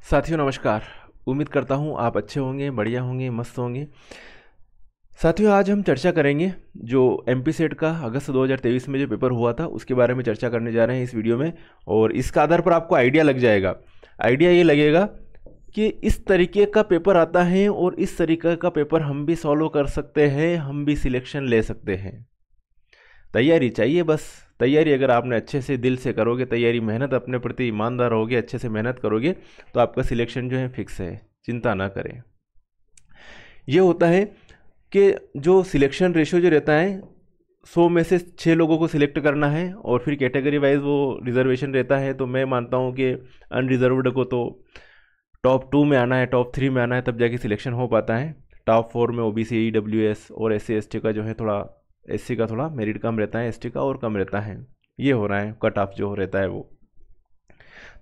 साथियों नमस्कार। उम्मीद करता हूँ आप अच्छे होंगे, बढ़िया होंगे, मस्त होंगे। साथियों आज हम चर्चा करेंगे जो एमपी सेट का अगस्त 2023 में जो पेपर हुआ था उसके बारे में चर्चा करने जा रहे हैं इस वीडियो में। और इसका आधार पर आपको आइडिया लग जाएगा। आइडिया ये लगेगा कि इस तरीके का पेपर आता है और इस तरीके का पेपर हम भी सॉल्व कर सकते हैं, हम भी सिलेक्शन ले सकते हैं। तैयारी चाहिए बस। तैयारी अगर आपने अच्छे से दिल से करोगे, तैयारी मेहनत अपने प्रति ईमानदार होगे, अच्छे से मेहनत करोगे तो आपका सिलेक्शन जो है फिक्स है। चिंता ना करें। ये होता है कि जो सिलेक्शन रेशियो जो रहता है 100 में से 6 लोगों को सिलेक्ट करना है और फिर कैटेगरी वाइज वो रिजर्वेशन रहता है। तो मैं मानता हूँ कि अनरिजर्व्ड को तो टॉप 2 में आना है, टॉप 3 में आना है, तब जाके सिलेक्शन हो पाता है। टॉप 4 में ओबीसी, ईडब्ल्यूएस और SC ST का जो है थोड़ा, SC का थोड़ा मेरिट कम रहता है, ST का और कम रहता है। ये हो रहा है, कट ऑफ जो रहता है वो।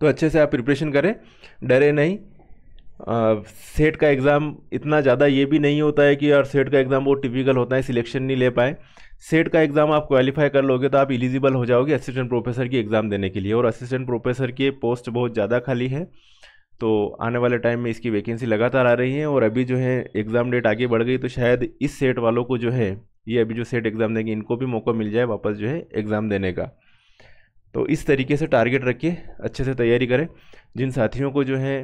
तो अच्छे से आप प्रिपरेशन करें, डरे नहीं। सेट का एग्ज़ाम इतना ज़्यादा ये भी नहीं होता है कि यार सेट का एग्ज़ाम बहुत टिपिकल होता है, सिलेक्शन नहीं ले पाए। सेट का एग्ज़ाम आप क्वालिफाई कर लोगे तो आप एलिजिबल हो जाओगे असिस्टेंट प्रोफेसर की एग्ज़ाम देने के लिए। और असिस्टेंट प्रोफेसर के पोस्ट बहुत ज़्यादा खाली है, तो आने वाले टाइम में इसकी वैकेंसी लगातार आ रही है। और अभी जो है एग्ज़ाम डेट आगे बढ़ गई तो शायद इस सेट वालों को जो है, ये अभी जो सेट एग्ज़ाम देंगे इनको भी मौका मिल जाए वापस जो है एग्ज़ाम देने का। तो इस तरीके से टारगेट रखिए, अच्छे से तैयारी करें। जिन साथियों को जो है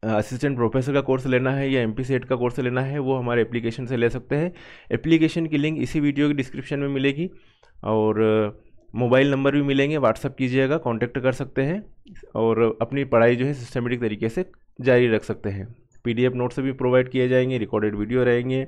असिस्टेंट प्रोफेसर का कोर्स लेना है या एमपी सेट का कोर्स लेना है वो हमारे एप्लीकेशन से ले सकते हैं। एप्लीकेशन की लिंक इसी वीडियो के डिस्क्रिप्शन में मिलेगी और मोबाइल नंबर भी मिलेंगे, व्हाट्सअप कीजिएगा, कांटेक्ट कर सकते हैं और अपनी पढ़ाई जो है सिस्टमेटिक तरीके से जारी रख सकते हैं। PDF नोट्स भी प्रोवाइड किए जाएंगे, रिकॉर्डेड वीडियो रहेंगे,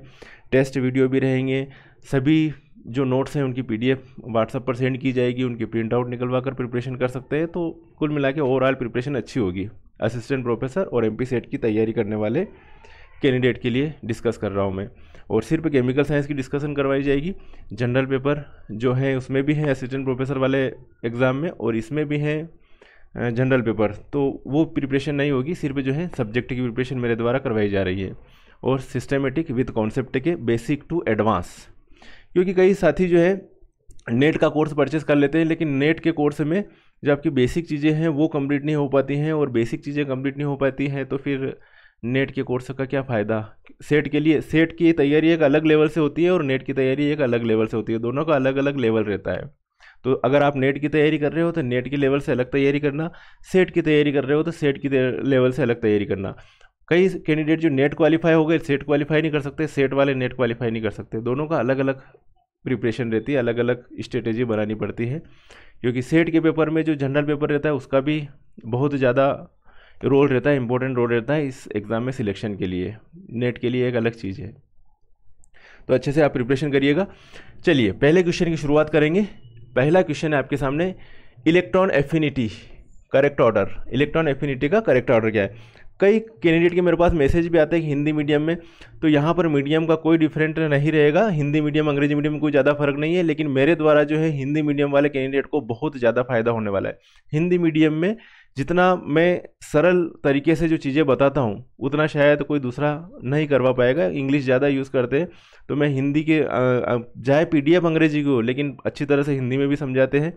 टेस्ट वीडियो भी रहेंगे। सभी जो नोट्स हैं उनकी PDF व्हाट्सएप पर सेंड की जाएगी, उनकी प्रिंट आउट निकलवा कर प्रिपरेशन कर सकते हैं। तो कुल मिला के ओवरऑल प्रिपरेशन अच्छी होगी। असिस्टेंट प्रोफेसर और एमपी सेट की तैयारी करने वाले कैंडिडेट के लिए डिस्कस कर रहा हूँ मैं। और सिर्फ केमिकल साइंस की डिस्कशन करवाई जाएगी। जनरल पेपर जो है उसमें भी है असिस्टेंट प्रोफेसर वाले एग्ज़ाम में, और इसमें भी है जनरल पेपर। तो वो प्रिपरेशन नहीं होगी, सिर्फ जो है सब्जेक्ट की प्रिपरेशन मेरे द्वारा करवाई जा रही है और सिस्टमेटिक विद कॉन्सेप्ट के बेसिक टू एडवांस। क्योंकि कई साथी जो है नेट का कोर्स परचेस कर लेते हैं, लेकिन नेट के कोर्स में जो आपकी बेसिक चीज़ें हैं वो कंप्लीट नहीं हो पाती हैं, और बेसिक चीज़ें कंप्लीट नहीं हो पाती हैं तो फिर नेट के कोर्स का क्या फ़ायदा। सेट के लिए, सेट की तैयारी एक अलग लेवल से होती है और नेट की तैयारी एक अलग लेवल से होती है, दोनों का अलग अलग लेवल रहता है। तो अगर आप नेट की तैयारी कर रहे हो तो नेट के लेवल से अलग तैयारी करना, सेट की तैयारी कर रहे हो तो सेट की लेवल से अलग तैयारी करना। कई कैंडिडेट जो नेट क्वालिफाई हो गए सेट क्वालिफाई नहीं कर सकते, सेट वाले नेट क्वालिफाई नहीं कर सकते। दोनों का अलग अलग प्रिपरेशन रहती है, अलग अलग स्ट्रेटेजी बनानी पड़ती है। क्योंकि सेट के पेपर में जो जनरल पेपर रहता है उसका भी बहुत ज़्यादा रोल रहता है, इंपॉर्टेंट रोल रहता है इस एग्ज़ाम में सिलेक्शन के लिए। नेट के लिए एक अलग चीज़ है। तो अच्छे से आप प्रिपरेशन करिएगा। चलिए पहले क्वेश्चन की शुरुआत करेंगे। पहला क्वेश्चन है आपके सामने, electron affinity correct order. Electron affinity का करेक्ट ऑर्डर क्या है। कई कैंडिडेट के मेरे पास मैसेज भी आते हैं कि हिंदी मीडियम में, तो यहाँ पर मीडियम का कोई डिफरेंट नहीं रहेगा। हिंदी मीडियम अंग्रेजी मीडियम में कोई ज़्यादा फर्क नहीं है, लेकिन मेरे द्वारा जो है हिंदी मीडियम वाले कैंडिडेट को बहुत ज़्यादा फायदा होने वाला है। हिंदी मीडियम में जितना मैं सरल तरीके से जो चीज़ें बताता हूँ उतना शायद कोई दूसरा नहीं करवा पाएगा। इंग्लिश ज़्यादा यूज़ करते हैं, तो मैं हिंदी के चाहे PDF अंग्रेजी की हो लेकिन अच्छी तरह से हिंदी में भी समझाते हैं।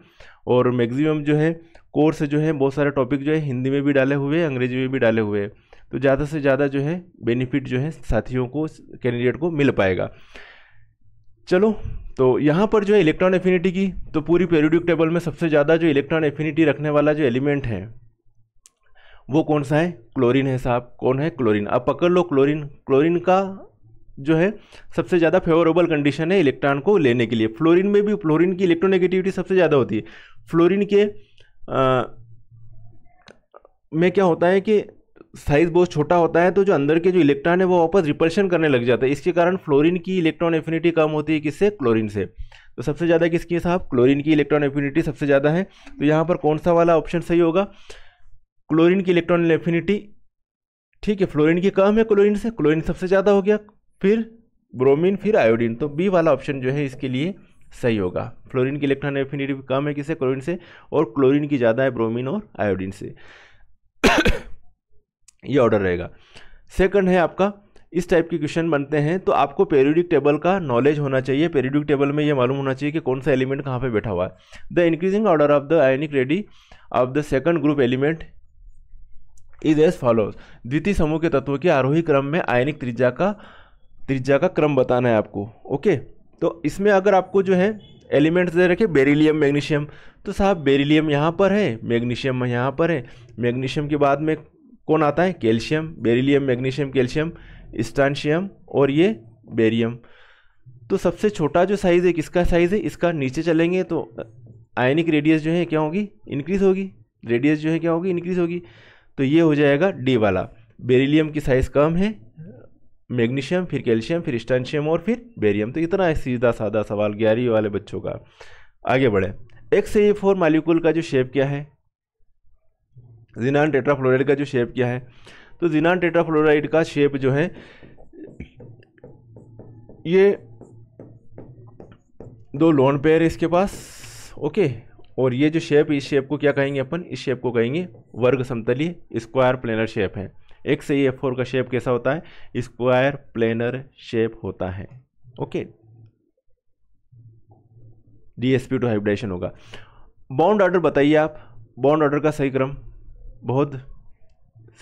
और मैक्सिमम जो है कोर्स जो है बहुत सारे टॉपिक जो है हिंदी में भी डाले हुए हैं, अंग्रेजी में भी डाले हुए हैं। तो ज़्यादा से ज़्यादा जो है बेनिफिट जो है साथियों को, कैंडिडेट को मिल पाएगा। चलो तो यहाँ पर जो है इलेक्ट्रॉन एफिनिटी की, तो पूरी पीरियोडिक टेबल में सबसे ज़्यादा जो इलेक्ट्रॉन एफिनिटी रखने वाला जो एलिमेंट है वो कौन सा है, क्लोरीन है साहब। कौन है, क्लोरीन। अब पकड़ लो क्लोरीन। क्लोरीन का जो है सबसे ज़्यादा फेवरेबल कंडीशन है इलेक्ट्रॉन को लेने के लिए। फ्लोरीन में भी फ्लोरीन की इलेक्ट्रोनेगेटिविटी सबसे ज़्यादा होती है। फ्लोरीन के में क्या होता है कि साइज़ बहुत छोटा होता है, तो जो अंदर के जो इलेक्ट्रॉन है वो वापस रिपल्शन करने लग जाता है। इसके कारण फ्लोरीन की इलेक्ट्रॉन एफिनिटी कम होती है, किससे, क्लोरीन से। तो सबसे ज़्यादा किसकी है साहब, क्लोरीन की इलेक्ट्रॉन एफिनिटी सबसे ज़्यादा है। तो यहाँ पर कौन सा वाला ऑप्शन सही होगा, क्लोरीन की इलेक्ट्रॉन एफिनिटी। ठीक है, फ्लोरीन की कम है क्लोरीन से, क्लोरीन सबसे ज़्यादा हो गया, फिर ब्रोमीन, फिर आयोडीन। तो बी वाला ऑप्शन जो है इसके लिए सही होगा। फ्लोरीन की इलेक्ट्रॉन एफिनिटी कम है किससे, क्लोरीन से, और क्लोरीन की ज़्यादा है ब्रोमीन और आयोडीन से। ये ऑर्डर रहेगा। सेकंड है आपका, इस टाइप के क्वेश्चन बनते हैं तो आपको पीरियोडिक टेबल का नॉलेज होना चाहिए। पीरियोडिक टेबल में ये मालूम होना चाहिए कि कौन सा एलिमेंट कहाँ पे बैठा हुआ है। The increasing order of the ionic radii of the second group element is as follows. द्वितीय समूह के तत्वों के आरोही क्रम में आयनिक त्रिज्या का क्रम बताना है आपको। ओके, तो इसमें अगर आपको जो है एलिमेंट्स दे रखे बेरिलियम मैग्नीशियम, तो साहब बेरिलियम यहाँ पर है, मैग्नीशियम यहाँ पर है, मैग्नीशियम के बाद में कौन आता है, कैल्शियम, बेरिलियम मैग्नीशियम कैल्शियम स्ट्रांशियम और ये बेरियम। तो सबसे छोटा जो साइज़ है किसका साइज़ है, इसका। नीचे चलेंगे तो आयनिक रेडियस जो है क्या होगी, इंक्रीज होगी, रेडियस जो है क्या होगी, इंक्रीज होगी। तो ये हो जाएगा डी वाला। बेरिलियम की साइज़ कम है, मैग्नीशियम, फिर कैल्शियम, फिर स्ट्रांशियम और फिर बेरियम। तो इतना है सीधा साधा सवाल 11वीं वाले बच्चों का। आगे बढ़े। XaF4 मॉलिक्यूल का जो शेप क्या है, ज़ीनान टेट्राफ्लोराइड का जो शेप क्या है, तो ज़ीनान टेट्राफ्लोराइड का शेप जो है ये 2 लोन पेयर है इसके पास। ओके, और ये जो शेप, इस शेप को क्या कहेंगे अपन, इस शेप को कहेंगे वर्ग समतलीय स्क्वायर प्लेनर शेप है। XaF4 का शेप कैसा होता है, स्क्वायर प्लेनर शेप होता है। ओके, DsP2 हाइब्रिडाइजेशन होगा। बॉन्ड ऑर्डर बताइए आप, बॉन्ड ऑर्डर का सही क्रम। बहुत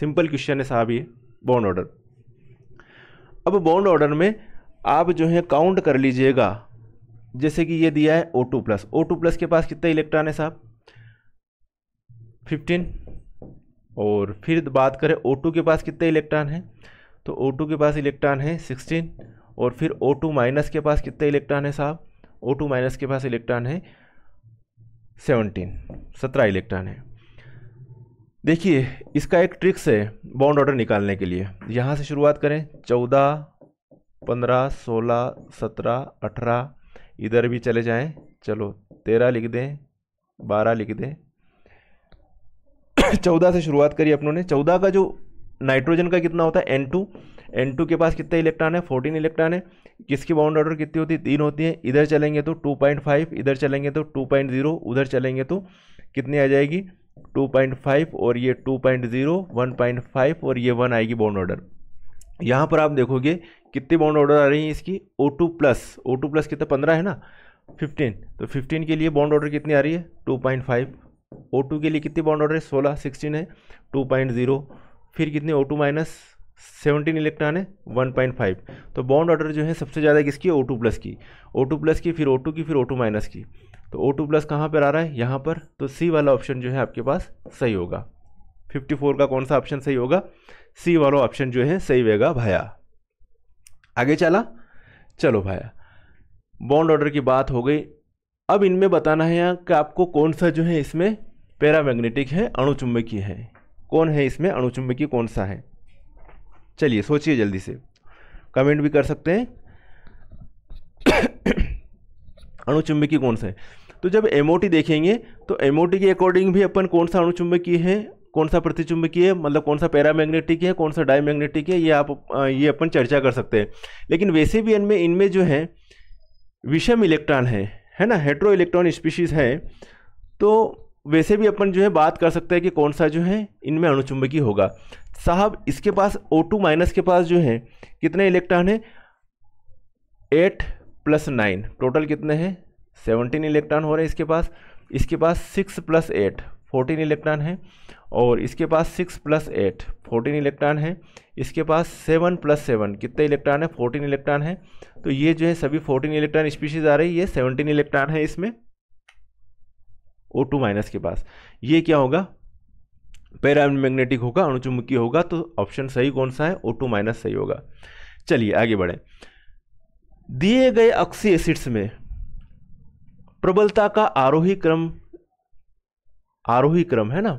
सिंपल क्वेश्चन है साहब ये बॉन्ड ऑर्डर। अब बॉन्ड ऑर्डर में आप जो है काउंट कर लीजिएगा, जैसे कि ये दिया है O2+, O2+ के पास कितने इलेक्ट्रॉन है साहब, 15। और फिर बात करें O2 के पास कितने इलेक्ट्रॉन है, तो O2 के पास इलेक्ट्रॉन है 16। और फिर O2- के पास कितने इलेक्ट्रॉन है साहब, O2- के पास इलेक्ट्रॉन है 17 इलेक्ट्रॉन है। देखिए इसका एक ट्रिक्स है बॉन्ड ऑर्डर निकालने के लिए। यहाँ से शुरुआत करें, 14, 15, 16, 17, 18, इधर भी चले जाएं, चलो 13 लिख दें, 12 लिख दें। 14 से शुरुआत करी अपनों ने। 14 का जो नाइट्रोजन का कितना होता है, N2 के पास कितने इलेक्ट्रॉन है, 14 इलेक्ट्रॉन है। किसकी बाउंड ऑर्डर कितनी होती है, 3 होती है। इधर चलेंगे तो 2.5, इधर चलेंगे तो 2.0, उधर चलेंगे तो कितनी आ जाएगी 2.5, और ये 2.0, 1.5 और ये 1 आएगी बाउंड ऑर्डर। यहाँ पर आप देखोगे कितनी बाउंड ऑर्डर आ रही है इसकी, O2+ कितना 15 है ना, 15। तो 15 के लिए बाउंड ऑर्डर कितनी आ रही है 2.5। O2 के लिए कितनी बाउंड ऑर्डर है 16, 16 है 2.0। फिर कितने O2- 17 इलेक्ट्रॉन है 1.5। तो बाउंड ऑर्डर जो है सबसे ज़्यादा किसकी, O2+ की, O2+ की, फिर O2 की, फिर O2- की। तो O2+ कहाँ पर आ रहा है, यहाँ पर। तो सी वाला ऑप्शन जो है आपके पास सही होगा। 54 का कौन सा ऑप्शन सही होगा, सी वाला ऑप्शन जो है सही होगा भाया। आगे चलो भाया, बॉन्ड ऑर्डर की बात हो गई। अब इनमें बताना है यहाँ कि आपको कौन सा जो है इसमें पैरामैग्नेटिक है, अणुचुंबकीय है, कौन है इसमें अणुचुंबकीय, कौन सा है। चलिए सोचिए जल्दी से, कमेंट भी कर सकते हैं। अणुचुंबकीय कौन सा है, तो जब MOT देखेंगे तो MOT के अकॉर्डिंग भी अपन कौन सा अणुचुंबकीय है, कौन सा प्रतिचुंबकीय है, मतलब कौन सा पैरामैग्नेटिक है, कौन सा डायमैग्नेटिक है, ये अपन चर्चा कर सकते हैं। लेकिन वैसे भी इनमें जो है विषम इलेक्ट्रॉन है ना, हेट्रो इलेक्ट्रॉन स्पीशीज़ है। तो वैसे भी अपन जो है बात कर सकते हैं कि कौन सा जो है इनमें अणुचुंबकीय होगा। साहब इसके पास O2- के पास जो है कितने इलेक्ट्रॉन है, 8 + 9, टोटल कितने हैं 17 इलेक्ट्रॉन हो रहे हैं इसके पास। इसके पास 6 + 8 14 इलेक्ट्रॉन है, और इसके पास 6 + 8 14 इलेक्ट्रॉन है। इसके पास 7 + 7 कितने इलेक्ट्रॉन है, 14 इलेक्ट्रॉन है। तो ये जो है सभी 14 इलेक्ट्रॉन स्पीशीज आ रही है, ये 17 इलेक्ट्रॉन है इसमें O2- के पास। ये क्या होगा, पैरामैग्नेटिक होगा, अणुचुंबकीय होगा। तो ऑप्शन सही कौन सा है, O2- सही होगा। चलिए आगे बढ़े। दिए गए ऑक्सी एसिड्स में प्रबलता का आरोही क्रम है ना,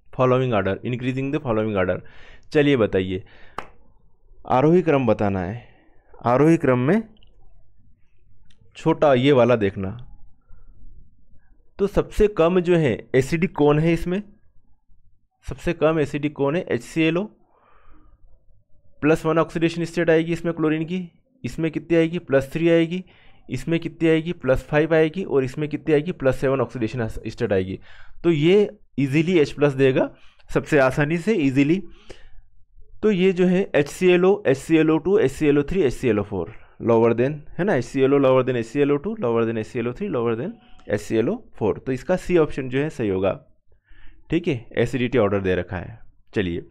following order, increasing the following order. चलिए बताइए, आरोही क्रम बताना है। आरोही क्रम में छोटा ये वाला देखना, तो सबसे कम जो है एसिडिक कौन है इसमें, सबसे कम एसिडिक कौन है, HClO। +1 ऑक्सीडेशन स्टेट आएगी इसमें क्लोरीन की, इसमें कितनी आएगी +3 आएगी, इसमें कितनी आएगी +5 आएगी, और इसमें कितनी आएगी +7 ऑक्सीडेशन स्टेट आएगी। तो ये इजीली H+ देगा सबसे आसानी से, इजीली। तो ये जो है HClO, HClO2, HClO3, HClO4, lower than, है ना, HClO lower than HClO2, lower than HClO3, lower than HClO4। तो इसका सी ऑप्शन जो है सही होगा। ठीक है, एसिडिटी ऑर्डर दे रखा है। चलिए,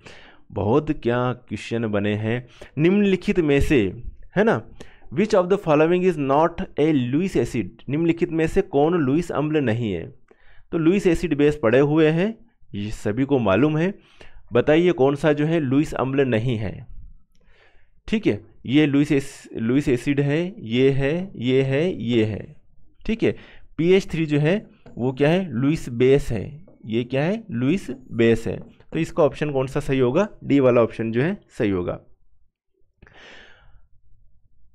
बहुत क्या क्वेश्चन बने हैं। निम्नलिखित में से, है ना, which of the following is not a Lewis acid, निम्नलिखित में से कौन लुईस अम्ल नहीं है। तो लुईस एसिड बेस पड़े हुए हैं, ये सभी को मालूम है। बताइए कौन सा जो है लुईस अम्ल नहीं है। ठीक है, ये लुईस एसिड है, ये है, ये है, ये है। ठीक है, PH3 जो है वो क्या है, लुईस बेस है। ये क्या है, लुईस बेस है। तो इसका ऑप्शन कौन सा सही होगा, डी वाला ऑप्शन जो है सही होगा।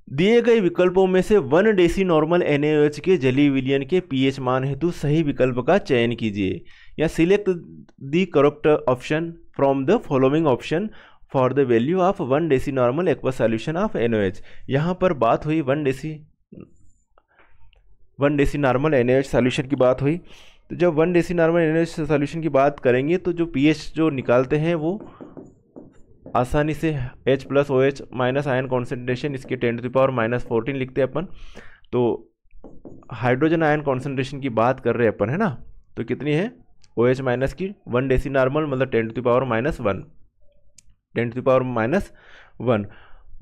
दिए गए विकल्पों में से 1 डेसी नॉर्मल NaOH के जलीय विलयन के pH मान हेतु सही विकल्प का चयन कीजिए, या select the correct option from the following option for the value of 1 deci normal aqua solution of NaOH। यहाँ पर बात हुई 1 डेसी नॉर्मल NaOH सॉल्यूशन की बात हुई। तो जब 1 डेसी नॉर्मल NaOH सॉल्यूशन की बात करेंगे तो जो pH जो निकालते हैं वो आसानी से H + OH minus ion concentration, इसके 10⁻⁻14 लिखते हैं अपन। तो हाइड्रोजन आयन कॉन्सेंट्रेशन की बात कर रहे हैं अपन, है ना। तो कितनी है, OH माइनस की 1 डेसी नॉर्मल मतलब 10⁻⁻1, 10⁻⁻1,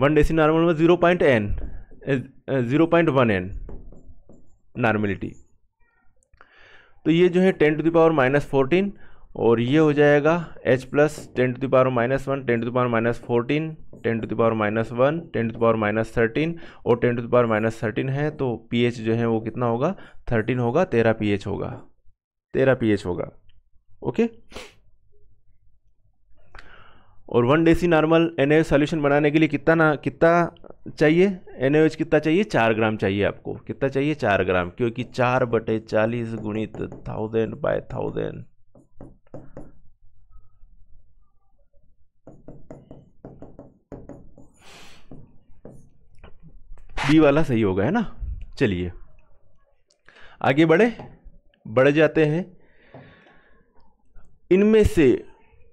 1 डेसी नॉर्मल में 0.1 n नॉर्मेलिटी। तो ये जो है 10⁻⁻14 और ये हो जाएगा H + 10⁻⁻1, 10⁻⁻14, 10⁻⁻1, 10⁻⁻13 और 10⁻⁻13 है। तो pH जो है वो कितना होगा, 13 होगा, 13 pH होगा, 13 pH होगा। ओके। और 1 डेसी नॉर्मल NaOH सॉल्यूशन बनाने के लिए कितना चाहिए, NaOH कितना चाहिए, 4 ग्राम चाहिए आपको। कितना चाहिए, 4 ग्राम, क्योंकि 4/40 गुणित 1000/1000। बी वाला सही होगा, है ना। चलिए आगे बढ़ जाते हैं। इनमें से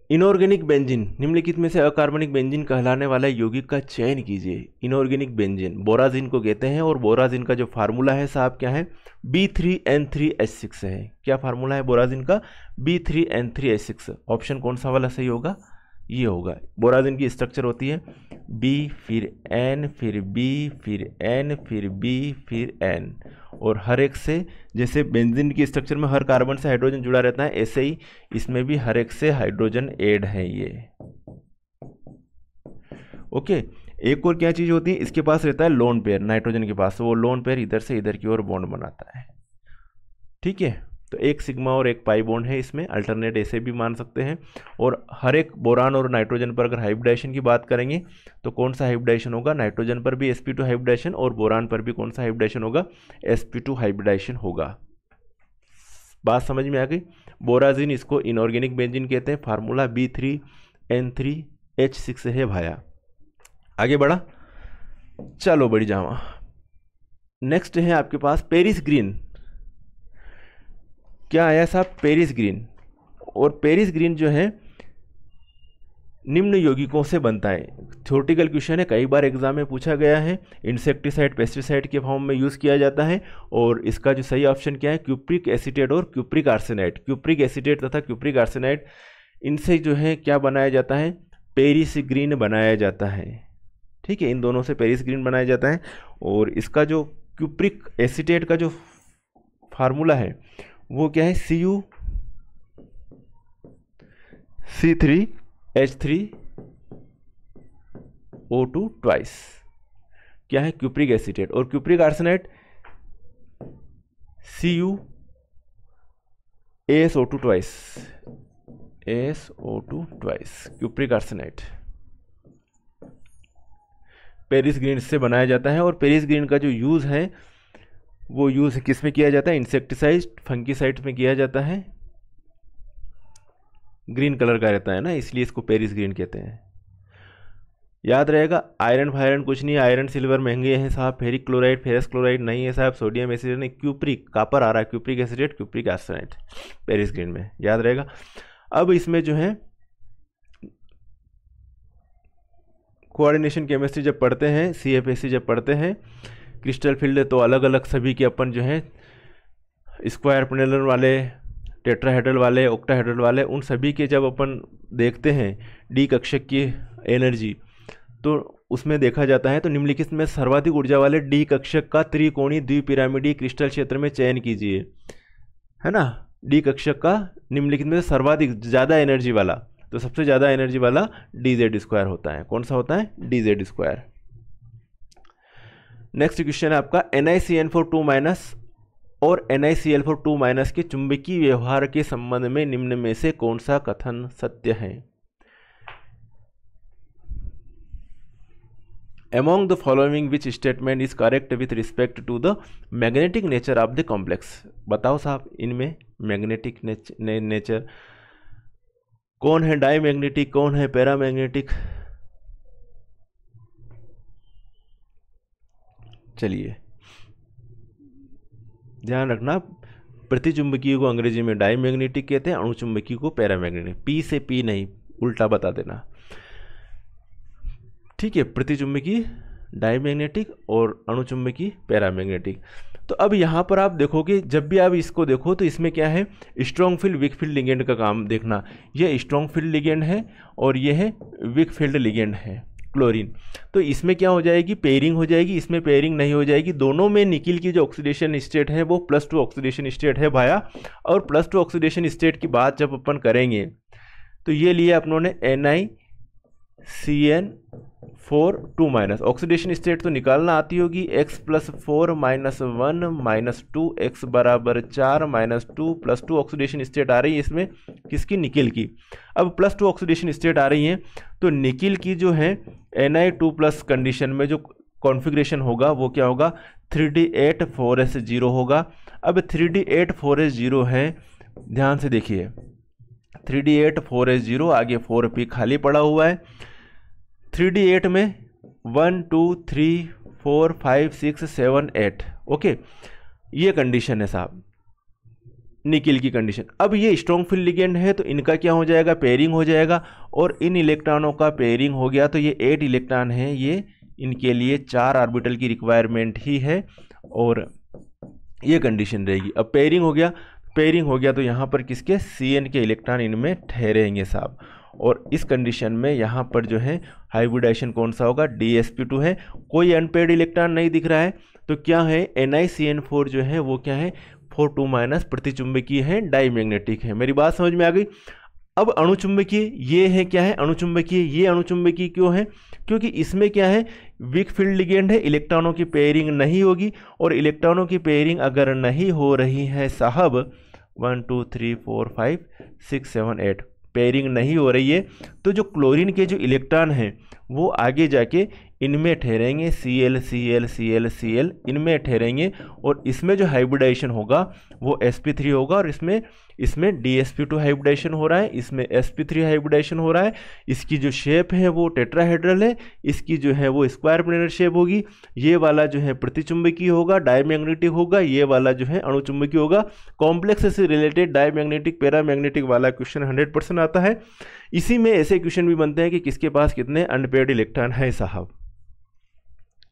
इनऑर्गेनिक बेंजीन, निम्नलिखित में से अकार्बनिक बेंजीन कहलाने वाला यौगिक का चयन कीजिए। इनऑर्गेनिक बेंजीन बोराजिन को कहते हैं, और बोराजिन का जो फार्मूला है साहब क्या है, B3N3H6 है। क्या फार्मूला है बोराजिन का, B3N3H6। ऑप्शन कौन सा वाला सही होगा, ये होगा। बोराजिन की स्ट्रक्चर होती है B फिर N फिर B फिर N फिर B फिर N, और हर एक से, जैसे बेंजीन की स्ट्रक्चर में हर कार्बन से हाइड्रोजन जुड़ा रहता है, ऐसे ही इसमें भी हर एक से हाइड्रोजन ऐड है ये। ओके। एक और क्या चीज होती है, इसके पास रहता है लोन पेयर, नाइट्रोजन के पास, वो लोन पेयर इधर से इधर की ओर बॉन्ड बनाता है। ठीक है, तो एक सिग्मा और एक पाई बॉन्ड है इसमें, अल्टरनेट ऐसे भी मान सकते हैं। और हर एक बोरान और नाइट्रोजन पर अगर हाइब्रिडाइजेशन की बात करेंगे तो कौन सा हाइब्रिडाइजेशन होगा, नाइट्रोजन पर भी sp2 हाइब्रिडाइजेशन, और बोरान पर भी कौन सा हाइब्रिडाइजेशन होगा, sp2 हाइब्रिडाइजेशन होगा। बात समझ में आ गई। बोराजिन इसको इनऑर्गेनिक बेंजीन कहते हैं, फार्मूला B3N3H6 है भाया। आगे बढ़ा, चलो बढ़ी जावा। नेक्स्ट है आपके पास पेरिस ग्रीन। क्या आया साहब, पेरिस ग्रीन। और पेरिस ग्रीन जो है निम्न यौगिकों से बनता है। थ्योरेटिकल क्वेश्चन है, कई बार एग्जाम में पूछा गया है। इंसेक्टिसाइड, पेस्टिसाइड के फॉर्म में यूज़ किया जाता है। और इसका जो सही ऑप्शन क्या है, क्यूप्रिक एसीटेट और क्यूप्रिक आर्सेनाइड। क्यूप्रिक एसीटेट तथा क्यूप्रिक आर्सेनाइड, इनसे जो है क्या बनाया जाता है, पेरिस ग्रीन बनाया जाता है। ठीक है, इन दोनों से पेरिस ग्रीन बनाया जाता है। और इसका जो क्यूप्रिक एसीटेट का जो फार्मूला है वो क्या है, CuC3H3O2 ट्वाइस। क्या है, क्यूप्रिक एसीटेट। और cupric arsenide CuAsO2 twice, AsO2 twice, cupric arsenide. Paris green से बनाया जाता है। और पेरिस ग्रीन का जो यूज़ है वो यूज़ किस में किया जाता है, इंसेक्टिसाइड, फंगिसाइड में किया जाता है। ग्रीन कलर का रहता है ना, इसलिए इसको पेरिस ग्रीन कहते हैं। याद रहेगा, आयरन फायरन कुछ नहीं, आयरन सिल्वर महंगे हैं साहब, फेरिक क्लोराइड फेरस क्लोराइड नहीं है साहब, सोडियम एसिड नहीं, क्यूप्रिक कापर आ रहा है, cupric acetate cupric arsenide Paris green में, याद रहेगा। अब इसमें जो है कोऑर्डिनेशन केमिस्ट्री जब पढ़ते हैं, CFAC जब पढ़ते हैं, क्रिस्टल फील्ड, तो अलग अलग सभी के अपन जो है स्क्वायर पेंडुलम वाले, टेट्राहेड्रल वाले, ऑक्टाहेड्रल वाले, उन सभी के जब अपन देखते हैं डी कक्षक की एनर्जी, तो उसमें देखा जाता है तो निम्नलिखित में सर्वाधिक ऊर्जा वाले डी कक्षक का त्रिकोणीय द्विपिरामिडीय क्रिस्टल क्षेत्र में चयन कीजिए, है ना। डी कक्षक का निम्नलिखित में सर्वाधिक ज़्यादा एनर्जी वाला, तो सबसे ज़्यादा एनर्जी वाला DZ² होता है। कौन सा होता है? DZ²। नेक्स्ट क्वेश्चन है आपका NiCN4 और NiCl4 के चुंबकीय व्यवहार के संबंध में निम्न में से कौन सा कथन सत्य है? Among the following which statement is correct with respect to the magnetic nature of the complex? बताओ साहब, इनमें मैग्नेटिक नेचर कौन है, डाईमैग्नेटिक कौन है, पैरामैग्नेटिक? चलिए ध्यान रखना, प्रतिचुंबकीय को अंग्रेजी में डाईमैग्नेटिक कहते हैं, अणुचुंबकीय को पैरामैग्नेटिक। पी से पी नहीं, उल्टा बता देना, ठीक है। प्रतिचुंबकीय डाईमैग्नेटिक और अणुचुंबकीय पैरामैग्नेटिक। तो अब यहाँ पर आप देखोगे, जब भी आप इसको देखो तो इसमें क्या है, strong field weak field ligand का काम देखना। ये स्ट्रॉन्ग फील्ड लिगेंड है और ये है वीक फील्ड लिगेंड है, क्लोरीन। तो इसमें क्या हो जाएगी, पेयरिंग हो जाएगी, इसमें पेयरिंग नहीं हो जाएगी। दोनों में निकिल की जो ऑक्सीडेशन स्टेट है वो +2 ऑक्सीडेशन स्टेट है भाया। और +2 ऑक्सीडेशन स्टेट की बात जब अपन करेंगे तो ये लिया अपनों ने NiCN4 ऑक्सीडेशन स्टेट तो निकालना आती होगी, x + 4 - 1 - 2 x = 4 - 2 +2 ऑक्सीडेशन स्टेट आ रही है इसमें, किसकी? निकिल की। अब +2 ऑक्सीडेशन स्टेट आ रही है तो निकिल की जो है Na2+ कंडीशन में जो कॉन्फ़िगरेशन होगा वो क्या होगा, 3D8 4s0 होगा। अब 3D8 4s0 है, ध्यान से देखिए, 3D8 4s0, आगे 4p खाली पड़ा हुआ है। 3D8 में 1 2 3 4 5 6 7 8, ओके, ये कंडीशन है साहब, निकिल की कंडीशन। अब ये स्ट्रॉन्ग फील्ड लिगेंड है तो इनका क्या हो जाएगा, पेयरिंग हो जाएगा। और इन इलेक्ट्रॉनों का पेयरिंग हो गया तो ये 8 इलेक्ट्रॉन हैं, ये इनके लिए 4 ऑर्बिटल की रिक्वायरमेंट ही है और ये कंडीशन रहेगी। अब पेयरिंग हो गया तो यहाँ पर किसके, CN के इलेक्ट्रॉन इनमें ठहरेंगे साहब। और इस कंडीशन में यहाँ पर जो है हाइब्रिडाइजेशन कौन सा होगा, DsP2 है। कोई अनपेयर्ड इलेक्ट्रॉन नहीं दिख रहा है तो क्या है, NiCN4 जो है वो क्या है, 4 प्रतिचुंबकीय है, डाईमैग्नेटिक है। मेरी बात समझ में आ गई। अब अणुचुंबकीय ये है, क्या है, अणुचुंबकीय। ये अणुचुंबकीय क्यों है, क्योंकि इसमें क्या है, वीक फील्ड लिगेंड है, इलेक्ट्रॉनों की पेयरिंग नहीं होगी। और इलेक्ट्रॉनों की पेयरिंग अगर नहीं हो रही है साहब, 1 2 3 4 5 6 7 8 पेयरिंग नहीं हो रही है तो जो क्लोरीन के जो इलेक्ट्रॉन हैं वो आगे जाके इनमें ठहरेंगे, Cl Cl Cl Cl इनमें ठहरेंगे। और इसमें जो हाइब्रिडाइजेशन होगा वो sp3 होगा। और इसमें DsP2 हाइब्रिडाइजेशन हो रहा है, इसमें sp3 हाइब्रिडाइजेशन हो रहा है। इसकी जो शेप है वो टेट्राहेड्रल है, इसकी जो है वो स्क्वायर प्लेनर शेप होगी। ये वाला जो है प्रतिचुंबकीय होगा, डाईमैग्नेटिक होगा, ये वाला जो है अणुचुंबकीय होगा। कॉम्प्लेक्स से रिलेटेड डाईमैग्नेटिक पैरामैग्नेटिक वाला क्वेश्चन 100% आता है। इसी में ऐसे क्वेश्चन भी बनते हैं कि किसके पास कितने अनपेयर्ड इलेक्ट्रॉन है साहब।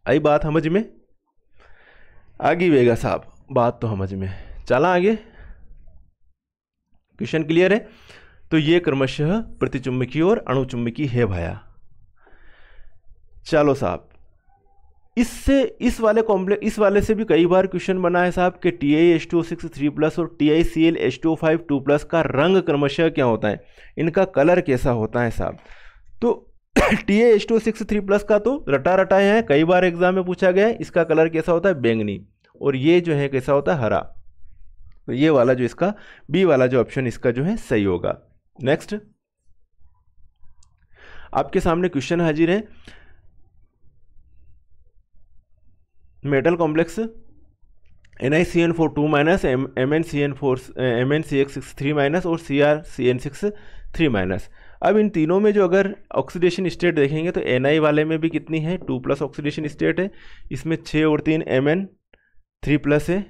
आई बात समझ में? आगे वेगा साहब, बात तो समझ में। चला आगे, क्वेश्चन क्लियर है? तो ये क्रमशः प्रतिचुंबकीय और अणुचुंबकीय है भाया। चलो साहब, इस वाले से भी कई बार क्वेश्चन बना है साहब कि TiH2O6 3+ और TiClH2O5 2+ का रंग क्रमशः क्या होता है, इनका कलर कैसा होता है साहब। तो TiH2O6 3+ का तो रटा रटाया है, कई बार एग्जाम में पूछा गया है। इसका कलर कैसा होता है, बैंगनी। और ये जो है कैसा होता है, हरा। तो ये वाला जो इसका बी वाला जो ऑप्शन इसका जो है सही होगा। नेक्स्ट आपके सामने क्वेश्चन हाजिर है, मेटल कॉम्प्लेक्स NiCN4 2-, MnCX 3- और CrCN6 3-। अब इन तीनों में जो अगर ऑक्सीडेशन स्टेट देखेंगे तो Ni वाले में भी कितनी है, 2+ ऑक्सीडेशन स्टेट है। इसमें 6 और 3 Mn 3+ है,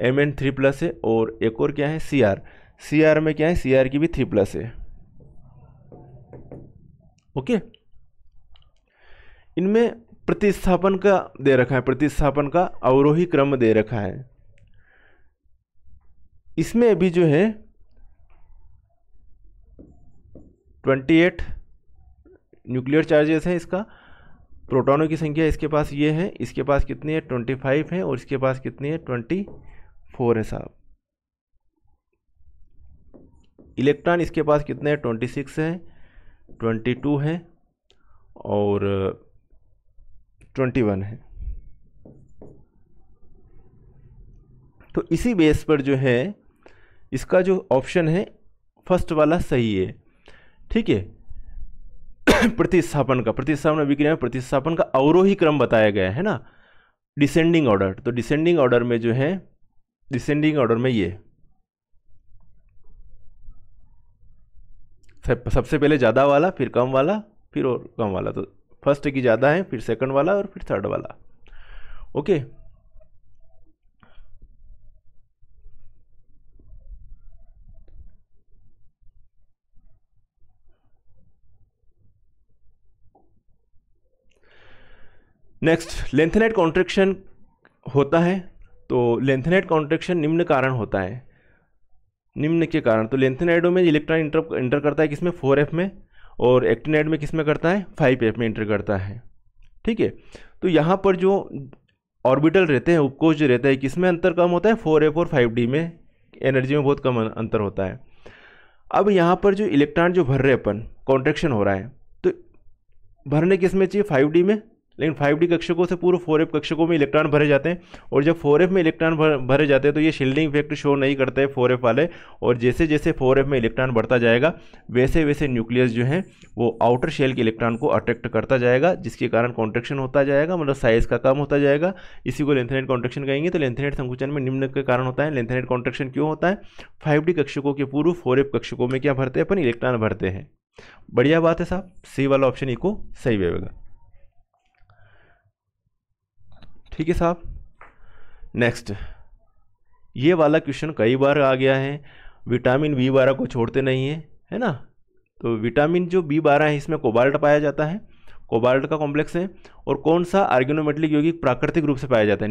Mn 3+ है। और एक और क्या है, Cr में क्या है, Cr की भी 3+ है। ओके, इनमें प्रतिस्थापन का दे रखा है, प्रतिस्थापन का अवरोही क्रम दे रखा है। इसमें अभी जो है 28 न्यूक्लियर चार्जेस है, इसका प्रोटॉनों की संख्या इसके पास ये है, इसके पास कितनी है 25 है, और इसके पास कितनी है 24 है साहब। इलेक्ट्रॉन इसके पास कितने हैं 26 है, 22 है और 21 है। तो इसी बेस पर जो है इसका जो ऑप्शन है फर्स्ट वाला सही है, ठीक है। प्रतिस्थापन अभिक्रिया में प्रतिस्थापन का अवरोही क्रम बताया गया है ना, डिसेंडिंग ऑर्डर। तो डिसेंडिंग ऑर्डर में जो है, डिसेंडिंग ऑर्डर में ये सबसे पहले ज़्यादा वाला, फिर कम वाला, फिर और कम वाला। तो फर्स्ट की ज़्यादा है, फिर सेकंड वाला और फिर थर्ड वाला। ओके, नेक्स्ट लेंथेनाइट कॉन्ट्रैक्शन होता है। तो लेंथेनाइट कॉन्ट्रैक्शन निम्न कारण होता है, निम्न के कारण। तो लेंथेनाइडों में इलेक्ट्रॉन इंटर करता है किसमें 4f में, और एक्टिनाइड में किसमें करता है 5f में इंटर करता है, ठीक है। तो यहाँ पर जो ऑर्बिटल रहते हैं, उपकोष जो रहता है, किसमें अंतर कम होता है 4f और 5d में, एनर्जी में बहुत कम अंतर होता है। अब यहाँ पर जो इलेक्ट्रॉन जो भर रहे अपन, कॉन्ट्रैक्शन हो रहा है, तो भरने किसमें चाहिए 5d में, लेकिन 5d कक्षकों से पूर्व 4f कक्षकों में इलेक्ट्रॉन भरे जाते हैं। और जब 4f में इलेक्ट्रॉन भरे जाते हैं तो ये शील्डिंग इफेक्ट शो नहीं करते हैं 4f वाले, और जैसे जैसे 4f में इलेक्ट्रॉन बढ़ता जाएगा वैसे वैसे न्यूक्लियस जो है वो आउटर शेल के इलेक्ट्रॉन को अट्रैक्ट करता जाएगा, जिसके कारण कॉन्ट्रैक्शन होता जाएगा, मतलब साइज का कम होता जाएगा। इसी को लेंथेनाइट कॉन्ट्रैक्शन कहेंगे। तो लेंथेनाइट संकुचन में निम्न के कारण होता है। लेंथेनाइट कॉन्ट्रैक्शन क्यों होता है, 5d कक्षकों के पूर्व 4f कक्षकों में क्या भरते हैं अपन, इलेक्ट्रॉन भरते हैं। बढ़िया बात है साहब, सी वाला ऑप्शन इको सही रहेगा, ठीक है साहब। नेक्स्ट, ये वाला क्वेश्चन कई बार आ गया है, विटामिन B12 को छोड़ते नहीं है ना। तो विटामिन जो B12 है इसमें कोबाल्ट पाया जाता है, कोबाल्ट का कॉम्प्लेक्स है। और कौन सा आर्गेनोमेटलिक यौगिक प्राकृतिक रूप से पाया जाता है,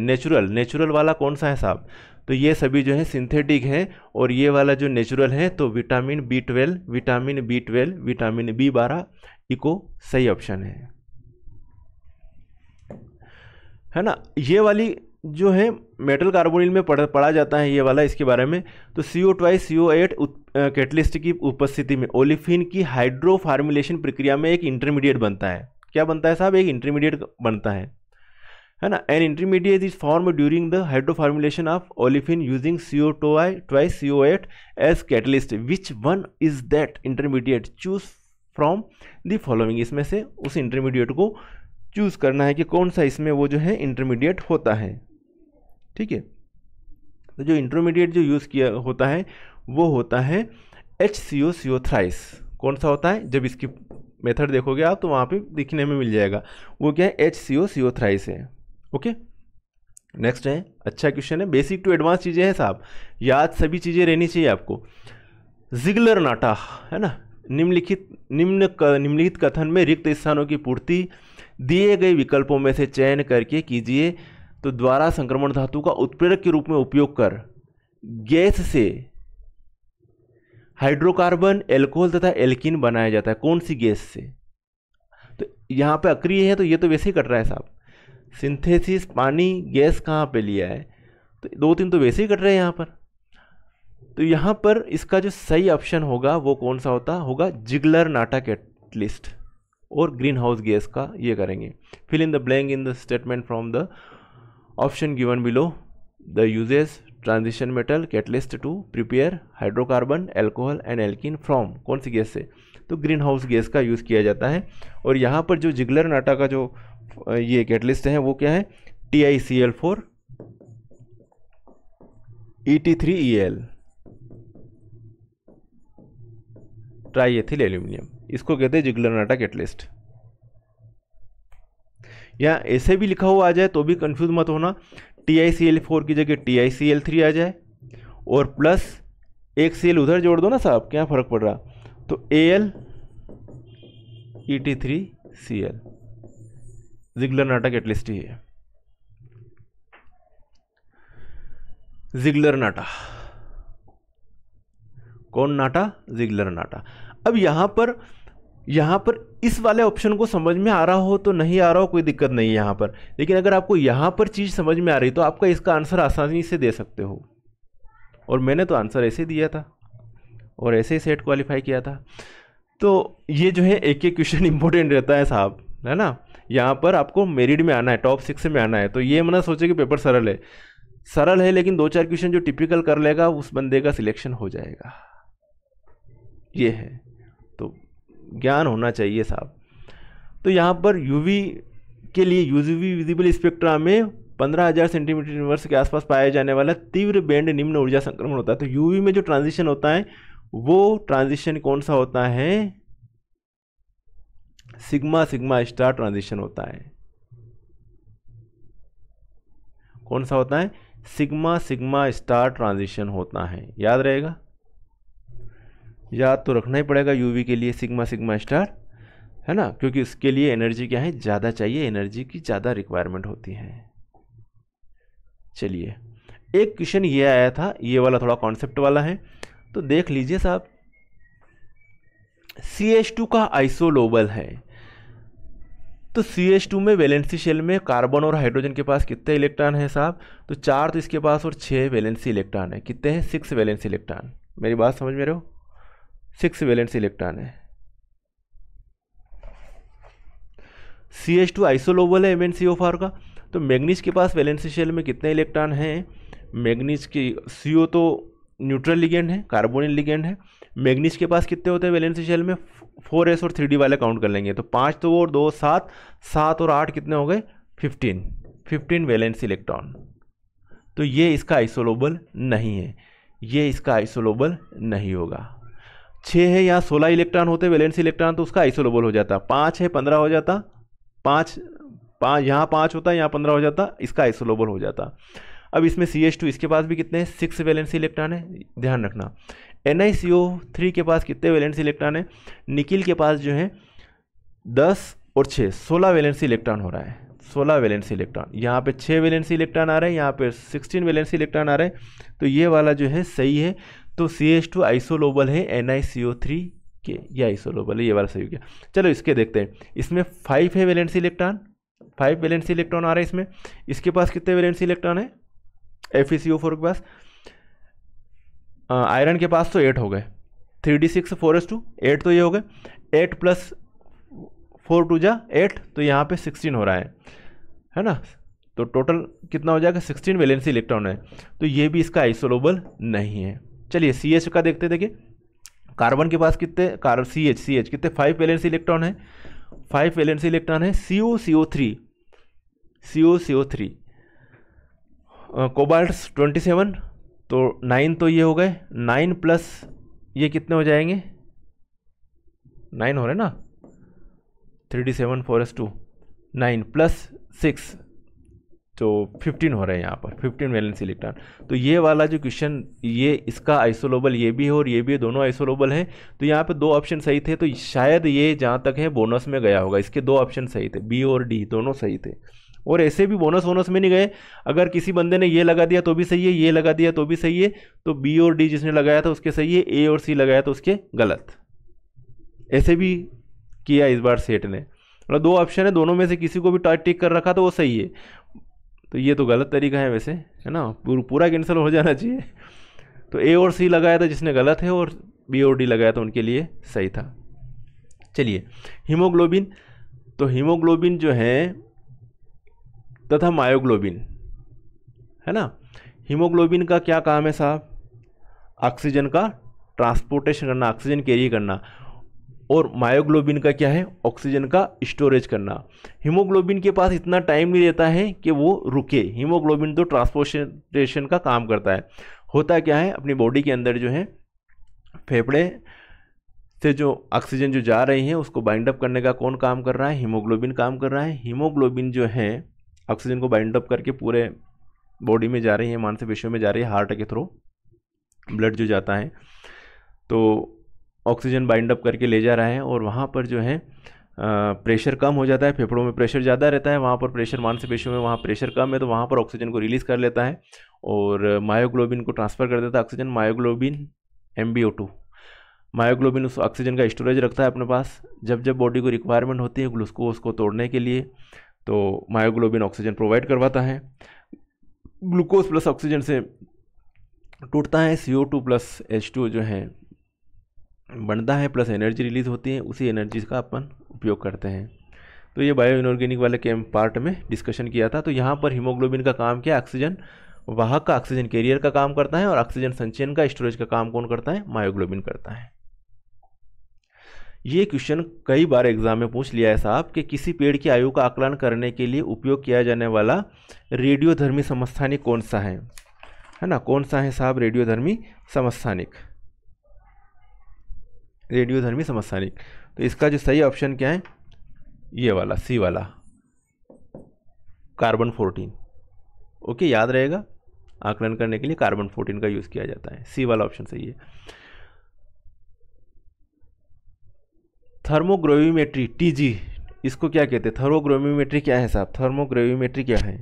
नेचुरल वाला कौन सा है साहब, तो ये सभी जो है सिंथेटिक है। और ये वाला जो नेचुरल है तो विटामिन B12, विटामिन B12 इको सही ऑप्शन है ना। ये वाली जो है मेटल कार्बोनिल में पढ़ा जाता है ये वाला, इसके बारे में। तो CO2CO8 कैटलिस्ट की उपस्थिति में ओलिफिन की हाइड्रो फार्मुलेशन प्रक्रिया में एक इंटरमीडिएट बनता है। क्या बनता है साहब, एक इंटरमीडिएट बनता है ना। An intermediate is form during the hydro formulation of olefin using CO2CO8 as catalyst. Which one is that intermediate, choose from the following. इसमें से उस इंटरमीडिएट को चूज करना है कि कौन सा इसमें वो जो है इंटरमीडिएट होता है, ठीक है। तो जो इंटरमीडिएट जो यूज़ किया होता है वो होता है HCO थ्राइस। कौन सा होता है, जब इसकी मेथड देखोगे आप तो वहाँ पे दिखने में मिल जाएगा, वो क्या है HCO थ्राइस है। ओके, नेक्स्ट है, अच्छा क्वेश्चन है, बेसिक टू एडवांस चीज़ें हैं साहब, याद सभी चीज़ें रहनी चाहिए आपको। जिगलर नाटा है ना, निम्नलिखित कथन में रिक्त स्थानों की पूर्ति दिए गए विकल्पों में से चयन करके कीजिए। तो द्वारा संक्रमण धातु का उत्प्रेरक के रूप में उपयोग कर गैस से हाइड्रोकार्बन, एल्कोहल तथा एल्कीन बनाया जाता है। कौन सी गैस से, तो यहाँ पे अक्रिय है तो ये तो वैसे ही कट रहा है साहब। सिंथेसिस पानी गैस कहाँ पे लिया है, तो 2-3 तो वैसे ही कट रहे हैं यहाँ पर। तो यहाँ पर इसका जो सही ऑप्शन होगा वो कौन सा होगा जिगलर नाटा कैटलिस्ट और ग्रीन हाउस गैस का ये करेंगे। Fill in the blank in the statement from the option given below. The uses transition metal catalyst to prepare hydrocarbon, alcohol and alkene from, कौन सी गैस से, तो ग्रीन हाउस गैस का यूज़ किया जाता है। और यहाँ पर जो जिगलर नाटा का जो ये कैटलिस्ट है वो क्या है, TiCl4 Et3El ट्राईएथिल एल्यूमिनियम, इसको कहते हैं जिगलर नाटा कैटलिस्ट। या ऐसे भी लिखा हुआ आ जाए तो भी कंफ्यूज मत होना, TiCl4 की जगह TiCl3 आ जाए और प्लस एक Cl उधर जोड़ दो ना साहब, क्या फ़र्क पड़ रहा, तो Al Et3Cl Ziegler Natta catalyst ही है, जिगलर नाटा। कौन नाटा? जिगलर नाटा। अब यहां पर इस वाले ऑप्शन को समझ में आ रहा हो तो नहीं आ रहा हो कोई दिक्कत नहीं है यहां पर, लेकिन अगर आपको यहां पर चीज समझ में आ रही तो आपका इसका आंसर आसानी से दे सकते हो। और मैंने तो आंसर ऐसे दिया था और ऐसे ही सेट क्वालिफाई किया था। तो ये जो है एक एक क्वेश्चन इंपॉर्टेंट रहता है साहब, है ना। यहाँ पर आपको मेरिट में आना है, टॉप 6 में आना है। तो ये मत सोचे कि पेपर सरल है लेकिन 2-4 क्वेश्चन जो टिपिकल कर लेगा उस बंदे का सिलेक्शन हो जाएगा, ये है। तो ज्ञान होना चाहिए साहब। तो यहाँ पर यूवी के लिए यूवी विजिबल स्पेक्ट्रा में 15,000 सेंटीमीटर यूनिवर्स के आसपास पाया जाने वाला तीव्र बैंड निम्न ऊर्जा संक्रमण होता है। तो यूवी में जो ट्रांजिशन होता है वो ट्रांजिशन कौन सा होता है? सिग्मा सिग्मा स्टार ट्रांजिशन होता है। कौन सा होता है? सिग्मा सिग्मा स्टार ट्रांजिशन होता है। याद रहेगा, याद तो रखना ही पड़ेगा यूवी के लिए सिग्मा सिग्मा स्टार, है ना, क्योंकि उसके लिए एनर्जी क्या है, ज़्यादा चाहिए, एनर्जी की ज़्यादा रिक्वायरमेंट होती है। चलिए, एक क्वेश्चन ये आया था, ये वाला थोड़ा कॉन्सेप्ट वाला है, तो देख लीजिए साहब। CH2 का आइसोलोबल है, तो CH2 में वैलेंसी शेल में कार्बन और हाइड्रोजन के पास कितने इलेक्ट्रॉन है साहब? तो 4 तो इसके पास और 6 वैलेंसी इलेक्ट्रॉन है। कितने हैं? 6 वैलेंसी इलेक्ट्रॉन। मेरी बात समझ में रहे हो? 6 वैलेंसी इलेक्ट्रॉन है। CH2 आइसोलोबल है MnCO4 का। तो मैग्नीज के पास वैलेंसी शेल में कितने इलेक्ट्रॉन हैं? मैग्नीज की CO तो न्यूट्रल लिगेंड है, कार्बोनिल लिगेंड है। मैग्नीज के पास कितने होते हैं वैलेंसी शेल में? 4s और 3d वाले काउंट कर लेंगे तो 5 तो और 2 7, 7 और 8 कितने हो गए? 15 वैलेंसी इलेक्ट्रॉन। तो ये इसका आइसोलोबल नहीं है, ये इसका आइसोलोबल नहीं होगा। 6 है, यहाँ 16 इलेक्ट्रॉन होते वैलेंसी इलेक्ट्रॉन, तो उसका आइसोलोबल हो जाता। 5 है, 15 हो जाता। 5 यहाँ 5 होता, यहाँ 15 हो जाता, इसका आइसोलोबल हो जाता। अब इसमें CH2 इसके पास भी कितने हैं? 6 वैलेंसी इलेक्ट्रॉन है, ध्यान रखना। NiCO3 के पास कितने वैलेंसी इलेक्ट्रॉन है? निकिल के पास जो है 10 और 6 16 वैलेंसी इलेक्ट्रॉन हो रहा है। 16 वैलेंसी इलेक्ट्रॉन, यहाँ पे 6 वैलेंसी इलेक्ट्रॉन आ रहे हैं, यहाँ पे 16 वैलेंसी इलेक्ट्रॉन आ रहे हैं। तो ये वाला जो है सही है। तो CH2 आइसोलोबल है NiCO3 के, ये आइसोलोबल है, ये वाला सही हो गया। चलो इसके देखते हैं। इसमें 5 है वैलेंसी इलेक्ट्रॉन, 5 वैलेंसी इलेक्ट्रॉन आ रहे हैं इसमें। इसके पास कितने वैलेंसी इलेक्ट्रॉन है? FeCO4 के पास। आयरन के पास तो 8 हो गए, 3d6 4s2 8 तो ये हो गए। 8 + 4 2 जा 8, तो यहाँ पे 16 हो रहा है ना। तो टोटल कितना हो जाएगा? 16 वैलेंसी इलेक्ट्रॉन है। तो ये भी इसका आइसोलोबल नहीं है। चलिए CH का देखते, देखिए कार्बन के पास कितने, CH कितने? 5 वैलेंसी इलेक्ट्रॉन है, 5 वैलेंसी इलेक्ट्रॉन है। CO3 कोबाल्ट 27, तो 9 तो ये हो गए। 9 प्लस ये कितने हो जाएंगे? 9 हो रहे ना, 3d7 4s2, 9 + 6 तो 15 हो रहे हैं यहाँ पर, 15 वैलेंसी इलेक्ट्रॉन। तो ये वाला जो क्वेश्चन, ये इसका आइसोलोबल ये भी है और ये भी, दोनों आइसोलोबल है। तो यहाँ पे 2 ऑप्शन सही थे, तो शायद ये जहाँ तक है बोनस में गया होगा। इसके 2 ऑप्शन सही थे, B और D दोनों सही थे। और ऐसे भी बोनस में नहीं गए। अगर किसी बंदे ने ये लगा दिया तो भी सही है, ये लगा दिया तो भी सही है, तो B और D जिसने लगाया था उसके सही है, A और C लगाया तो उसके गलत। ऐसे भी किया इस बार सेट ने, मतलब 2 ऑप्शन है, दोनों में से किसी को भी टिक कर रखा तो वो सही है। तो ये तो गलत तरीका है वैसे, है ना, पूरा कैंसिल हो जाना चाहिए। तो A और C लगाया था जिसने गलत है, और B और D लगाया था उनके लिए सही था। चलिए, हीमोग्लोबिन, तो हीमोग्लोबिन जो है तथा मायोग्लोबिन, है ना। हीमोग्लोबिन का क्या काम है साहब? ऑक्सीजन का ट्रांसपोर्टेशन करना, ऑक्सीजन कैरी करना। और मायोग्लोबिन का क्या है? ऑक्सीजन का स्टोरेज करना। हीमोग्लोबिन के पास इतना टाइम नहीं रहता है कि वो रुके। हीमोग्लोबिन तो ट्रांसपोर्टेशन का काम करता है। होता क्या है, अपनी बॉडी के अंदर जो है फेफड़े से जो ऑक्सीजन जो जा रही है उसको बाइंड अप करने का कौन काम कर रहा है? हीमोग्लोबिन काम कर रहा है। हीमोग्लोबिन जो है ऑक्सीजन को बाइंड अप करके पूरे बॉडी में जा रही है, मांसपेशियों में जा रही है, हार्ट के थ्रू ब्लड जो जाता है तो ऑक्सीजन बाइंड अप करके ले जा रहा है। और वहाँ पर जो है प्रेशर कम हो जाता है, फेफड़ों में प्रेशर ज़्यादा रहता है, वहाँ पर प्रेशर मांसपेशियों में वहाँ प्रेशर कम है तो वहाँ पर ऑक्सीजन को रिलीज़ कर लेता है और मायोग्लोबिन को ट्रांसफ़र कर देता है ऑक्सीजन। मायोग्लोबिन MbO2, मायोग्लोबिन उस ऑक्सीजन का स्टोरेज रखता है अपने पास। जब जब बॉडी को रिक्वायरमेंट होती है ग्लूकोज को तोड़ने के लिए तो मायोग्लोबिन ऑक्सीजन प्रोवाइड करवाता है। ग्लूकोज प्लस ऑक्सीजन से टूटता है, CO2 प्लस H2 जो है बनता है, प्लस एनर्जी रिलीज़ होती है, उसी एनर्जी का अपन उपयोग करते हैं। तो ये बायो इनऑर्गेनिक वाले के पार्ट में डिस्कशन किया था। तो यहाँ पर हीमोग्लोबिन का काम क्या, ऑक्सीजन वाहक का, ऑक्सीजन कैरियर का काम करता है और ऑक्सीजन संचयन का, स्टोरेज का काम कौन करता है, मायोग्लोबिन करता है। ये क्वेश्चन कई बार एग्जाम में पूछ लिया है साहब कि किसी पेड़ की आयु का आकलन करने के लिए उपयोग किया जाने वाला रेडियोधर्मी समस्थानिक कौन सा है ना, कौन सा है साहब रेडियोधर्मी समस्थानिक, रेडियोधर्मी समस्थानिक। तो इसका जो सही ऑप्शन क्या है, ये वाला सी वाला, कार्बन 14। ओके, याद रहेगा, आकलन करने के लिए कार्बन 14 का यूज़ किया जाता है, सी वाला ऑप्शन सही है। थर्मोग्रेविमेट्री TG, इसको क्या कहते हैं, थर्मोग्रेविमेट्री क्या है साहब, थर्मोग्रेविमेट्री क्या है?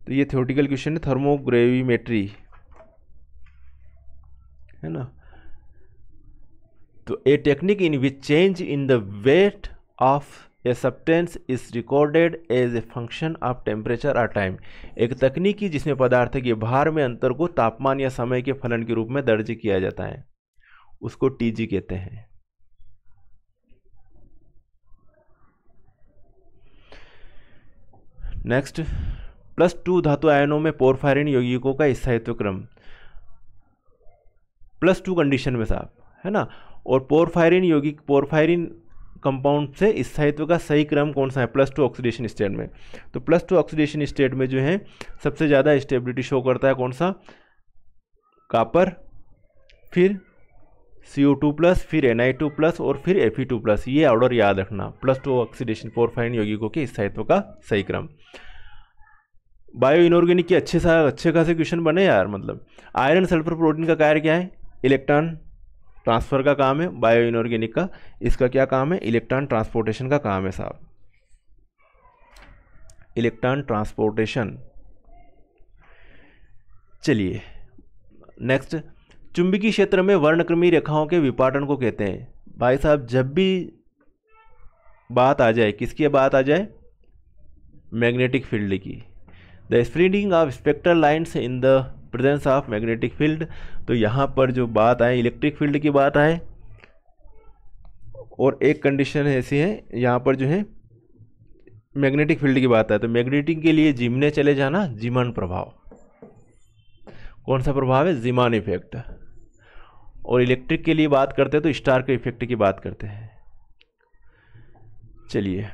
तो ये थ्योरेटिकल क्वेश्चन है, थर्मोग्रेविमेट्री है ना। तो a technique in which change in the weight of a substance is recorded as a function of temperature और टाइम, एक तकनीक की जिसमें पदार्थ के भार में अंतर को तापमान या समय के फलन के रूप में दर्ज किया जाता है, उसको TG कहते हैं। नेक्स्ट, +2 धातु आयनों में पोरफायरिन यौगिकों का स्थायित्व क्रम, +2 कंडीशन में साहब है ना, और पोरफायरिन यौगिक, पोरफायरिन कंपाउंड से स्थायित्व का सही क्रम कौन सा है, +2 ऑक्सीडेशन स्टेट में। तो +2 ऑक्सीडेशन स्टेट में जो है सबसे ज़्यादा स्टेबिलिटी शो करता है कौन सा, कॉपर, फिर CO2+, फिर Na2+, और फिर Fe2+। ये ऑर्डर याद रखना, +2 ऑक्सीडेशन पोरफायरिन यौगिकों के स्थायित्व का सही क्रम। बायो इनऑर्गेनिक के अच्छे खासे क्वेश्चन बने यार, मतलब आयरन सल्फर प्रोटीन का कार्य क्या है, इलेक्ट्रॉन ट्रांसफर का काम है। बायो इनऑर्गेनिक का इसका क्या काम है, इलेक्ट्रॉन ट्रांसपोर्टेशन का काम है साहब, इलेक्ट्रॉन ट्रांसपोर्टेशन। चलिए नेक्स्ट, चुंबकीय क्षेत्र में वर्णक्रमीय रेखाओं के विपाटन को कहते हैं। भाई साहब जब भी बात आ जाए, किसकी बात आ जाए, मैग्नेटिक फील्ड की, the spreading of spectral lines in the presence of magnetic field, तो यहाँ पर जो बात आए इलेक्ट्रिक फील्ड की बात आए, और एक कंडीशन ऐसी है यहाँ पर जो है मैग्नेटिक फील्ड की बात है, तो मैग्नेटिक के लिए जिमने चले जाना, जीमान प्रभाव, कौन सा प्रभाव है, जीमान इफेक्ट। और इलेक्ट्रिक के लिए बात करते हैं तो स्टार के इफेक्ट की बात करते हैं। चलिए,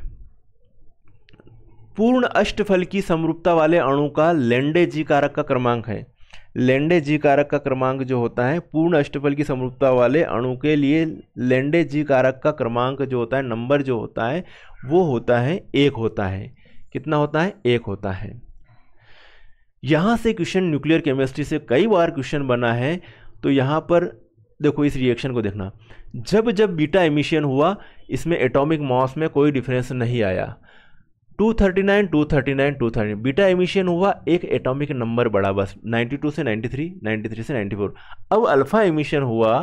पूर्ण अष्टफल की समरूपता वाले अणु का लेंडे जी कारक का क्रमांक है। लेंडे जी कारक का क्रमांक जो होता है पूर्ण अष्टफल की समरूपता वाले अणु के लिए, लेंडे जी कारक का क्रमांक जो होता है, नंबर जो होता है वो होता है 1 होता है। कितना होता है, 1 होता है। यहाँ से क्वेश्चन न्यूक्लियर केमिस्ट्री से कई बार क्वेश्चन बना है। तो यहाँ पर देखो, इस रिएक्शन को देखना, जब जब बीटा एमिशन हुआ इसमें एटॉमिक मास में कोई डिफरेंस नहीं आया, 239 239 239 बीटा एमिशन हुआ, एक एटॉमिक नंबर बढ़ा बस, 92 से 93, 93 से 94। अब अल्फा एमिशन हुआ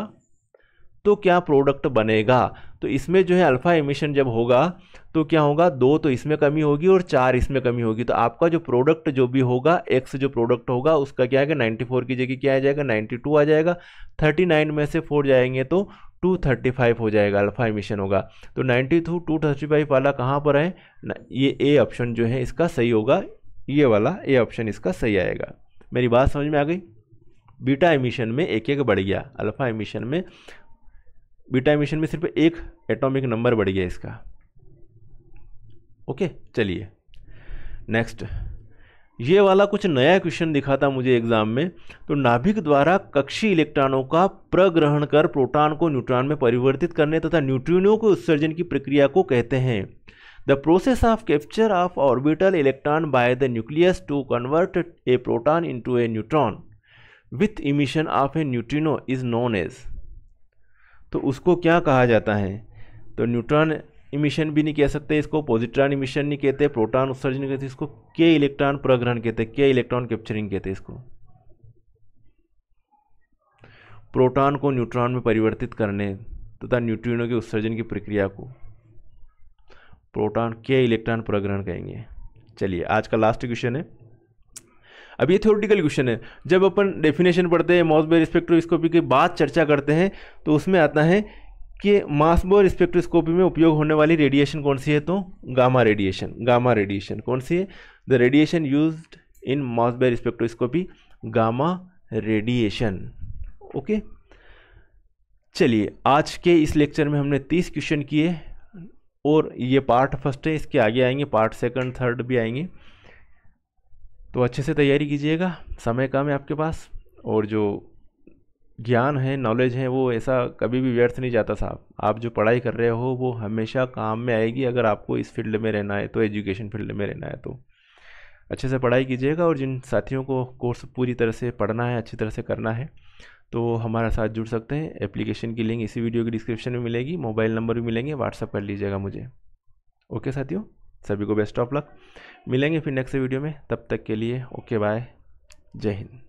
तो क्या प्रोडक्ट बनेगा, तो इसमें जो है अल्फा एमिशन जब होगा तो क्या होगा, 2 तो इसमें कमी होगी और 4 इसमें कमी होगी, तो आपका जो प्रोडक्ट जो भी होगा, एक्स जो प्रोडक्ट होगा उसका क्या आएगा, 94 की जगह क्या आ जाएगा, 92 आ जाएगा। 39 में से 4 जाएंगे तो 235 हो जाएगा, अल्फा एमिशन होगा। तो 92 235 वाला कहाँ पर है, ये ए ऑप्शन जो है इसका सही होगा, ये वाला ए ऑप्शन इसका सही आएगा। मेरी बात समझ में आ गई। बीटा एमिशन में एक एक बढ़ गया, अल्फा एमिशन में, बीटा एमिशन में सिर्फ एक एटॉमिक नंबर बढ़ गया इसका। ओके, चलिए नेक्स्ट, ये वाला कुछ नया क्वेश्चन दिखा था मुझे एग्जाम में। तो नाभिक द्वारा कक्षीय इलेक्ट्रॉनों का प्रग्रहण कर प्रोटॉन को न्यूट्रॉन में परिवर्तित करने तथा न्यूट्रिनो को उत्सर्जन की प्रक्रिया को कहते हैं। The process of capture of orbital electron by the nucleus to convert a proton into a neutron with emission of a neutrino is known as, तो उसको क्या कहा जाता है, तो न्यूट्रॉन इमिशन भी नहीं कह सकते इसको, पॉजिट्रॉन इमिशन नहीं कहते, प्रोटॉन उत्सर्जन नहीं कहते, इसको के इलेक्ट्रॉन प्रग्रहण कहते हैं, के इलेक्ट्रॉन कैप्चरिंग कहते हैं इसको। प्रोटॉन को न्यूट्रॉन में परिवर्तित करने तथा न्यूट्रिनो के उत्सर्जन की प्रक्रिया को प्रोटॉन के इलेक्ट्रॉन प्रग्रहण कहेंगे। चलिए आज का लास्ट क्वेश्चन है। अब ये थ्योरेटिकल क्वेश्चन है। जब अपन डेफिनेशन पढ़ते हैं मॉसबेयर स्पेक्ट्रोस्कोपी के बाद चर्चा करते हैं तो उसमें आता है कि मॉसबेयर स्पेक्ट्रोस्कोपी में उपयोग होने वाली रेडिएशन कौन सी है, तो गामा रेडिएशन। गामा रेडिएशन कौन सी है? The radiation used in Mossbauer spectroscopy, gamma radiation. Okay, चलिए आज के इस लेक्चर में हमने 30 क्वेश्चन किए और ये पार्ट फर्स्ट है, इसके आगे आएंगे पार्ट सेकंड थर्ड भी आएंगे। तो अच्छे से तैयारी कीजिएगा, समय कम है आपके पास और जो ज्ञान है, नॉलेज है, वो ऐसा कभी भी व्यर्थ नहीं जाता साहब। आप जो पढ़ाई कर रहे हो वो हमेशा काम में आएगी अगर आपको इस फील्ड में रहना है, तो एजुकेशन फील्ड में रहना है। तो अच्छे से पढ़ाई कीजिएगा और जिन साथियों को कोर्स पूरी तरह से पढ़ना है, अच्छी तरह से करना है, तो हमारे साथ जुड़ सकते हैं। एप्लीकेशन की लिंक इसी वीडियो की डिस्क्रिप्शन में मिलेगी, मोबाइल नंबर भी मिलेंगे, व्हाट्सअप कर लीजिएगा मुझे। ओके साथियों, सभी को बेस्ट ऑफ लक। मिलेंगे फिर नेक्स्ट वीडियो में, तब तक के लिए ओके बाय, जय हिंद।